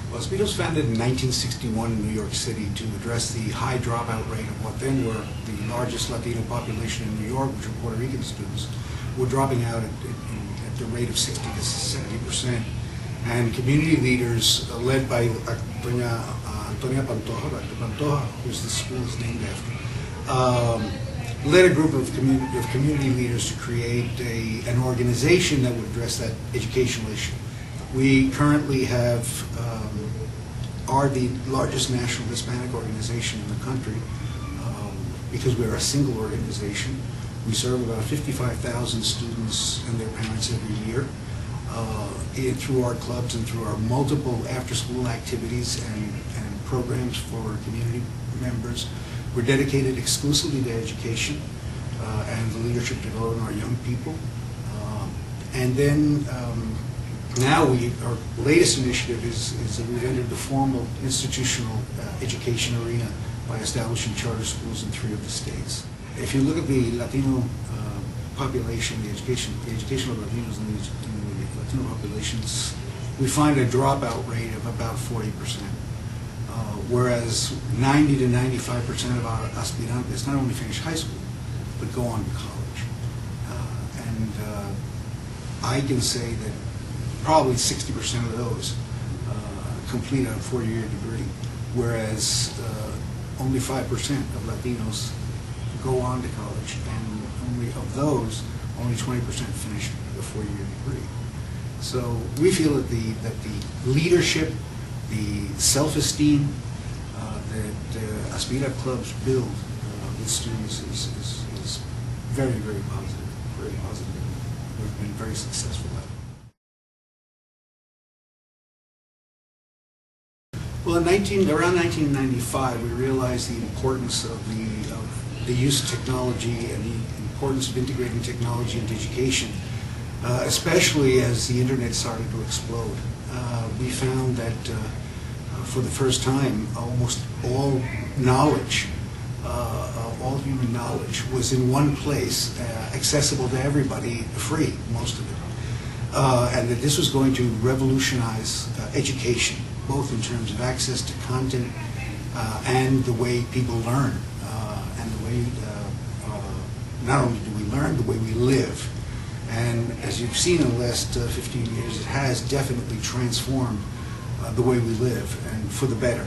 Well, ASPIRA was founded in 1961 in New York City to address the high dropout rate of what then were the largest Latino population in New York, which were Puerto Rican students, who were dropping out at the rate of 60 to 70%. And community leaders, led by Doña Antonia Pantoja, who's the school is named after, led a group of community leaders to create an organization that would address that educational issue. We currently are the largest national Hispanic organization in the country because we're a single organization. We serve about 55,000 students and their parents every year through our clubs and through our multiple after-school activities and programs for community members. We're dedicated exclusively to education and the leadership development of our young people. And then now our latest initiative is that we've entered the formal institutional education arena by establishing charter schools in 3 of the states. If you look at the Latino population, the education of Latinos in the Latino populations, we find a dropout rate of about 40%, whereas 90 to 95% of our aspirantes not only finish high school, but go on to college. I can say that probably 60% of those complete a 4-year degree, whereas only 5% of Latinos go on to college, and only of those, only 20% finish a 4-year degree. So we feel that the leadership, the self-esteem that ASPIRA clubs build with students is very, very positive, very positive. We've been very successful at it. Well, around 1995, we realized the importance of the use of technology and the importance of integrating technology into education, especially as the internet started to explode. We found that for the first time, almost all knowledge, all human knowledge, was in one place, accessible to everybody, free, most of it. And that this was going to revolutionize education, both in terms of access to content and the way people learn, and the way, not only do we learn, the way we live. And as you've seen in the last 15 years, it has definitely transformed the way we live, and for the better.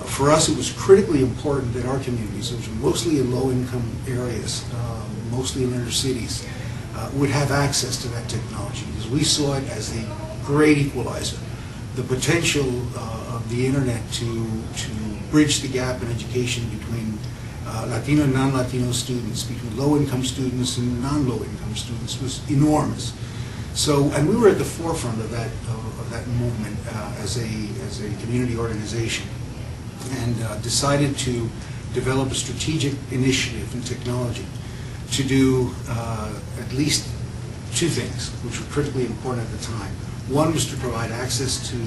For us, it was critically important that our communities, which are mostly in low-income areas, mostly in inner cities, would have access to that technology, because we saw it as a great equalizer. The potential of the internet to bridge the gap in education between Latino and non-Latino students, between low-income students and non-low-income students, was enormous. So, and we were at the forefront of that movement as a community organization, and decided to develop a strategic initiative in technology to do at least 2 things, which were critically important at the time. One was to provide access to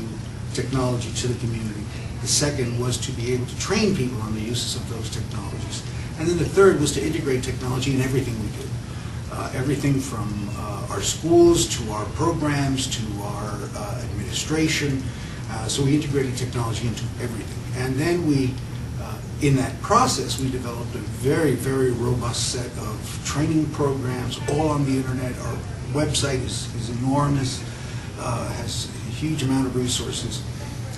technology to the community. The second was to be able to train people on the uses of those technologies. And then the third was to integrate technology in everything we do. Everything from our schools to our programs to our administration. So we integrated technology into everything. And then in that process, we developed a very, very robust set of training programs, all on the internet. Our website is enormous, has a huge amount of resources.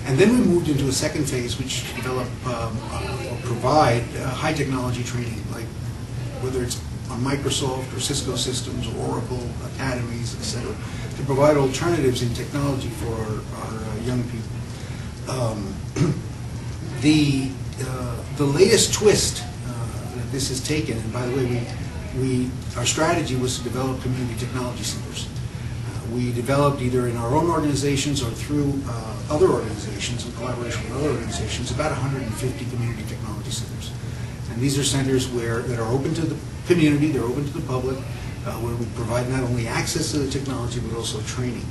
And then we moved into a second phase, which developed or provide high technology training, like whether it's on Microsoft or Cisco systems or Oracle academies, etc., to provide alternatives in technology for our young people. The latest twist that this has taken, and by the way, our strategy was to develop community technology centers. We developed either in our own organizations or through other organizations, in collaboration with other organizations, about 150 community technology centers. And these are centers that are open to the community, they're open to the public, where we provide not only access to the technology, but also training.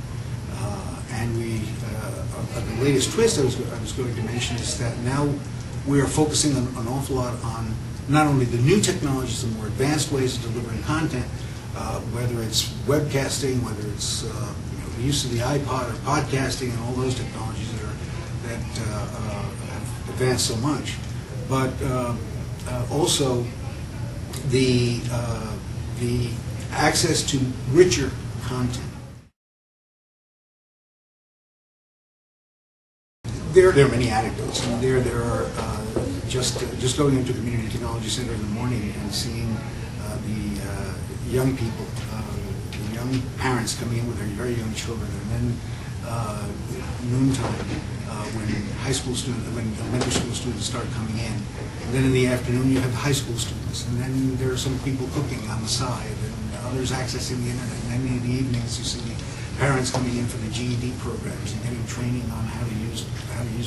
And the latest twist I was going to mention is that now we are focusing an awful lot on not only the new technologies, the more advanced ways of delivering content, whether it's webcasting, whether it's the use of the iPod or podcasting and all those technologies that are have advanced so much, but also the access to richer content. There are many anecdotes. There are just going into the Community Technology Center in the morning and seeing the young people, the young parents coming in with their very young children, and then noontime when elementary school students start coming in. And then in the afternoon you have the high school students, and then there are some people cooking on the side, and others accessing the internet. And then in the evenings you see parents coming in for the GED programs and getting training on how to use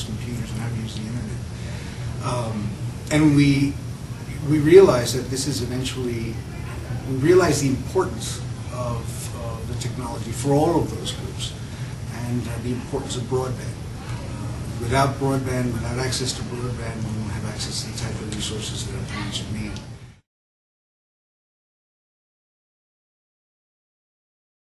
computers and how to use the internet. And we realize that this is eventually, we realize the importance of the technology for all of those groups, and the importance of broadband. Without broadband, without access to broadband, we won't have access to the type of resources that our parents need.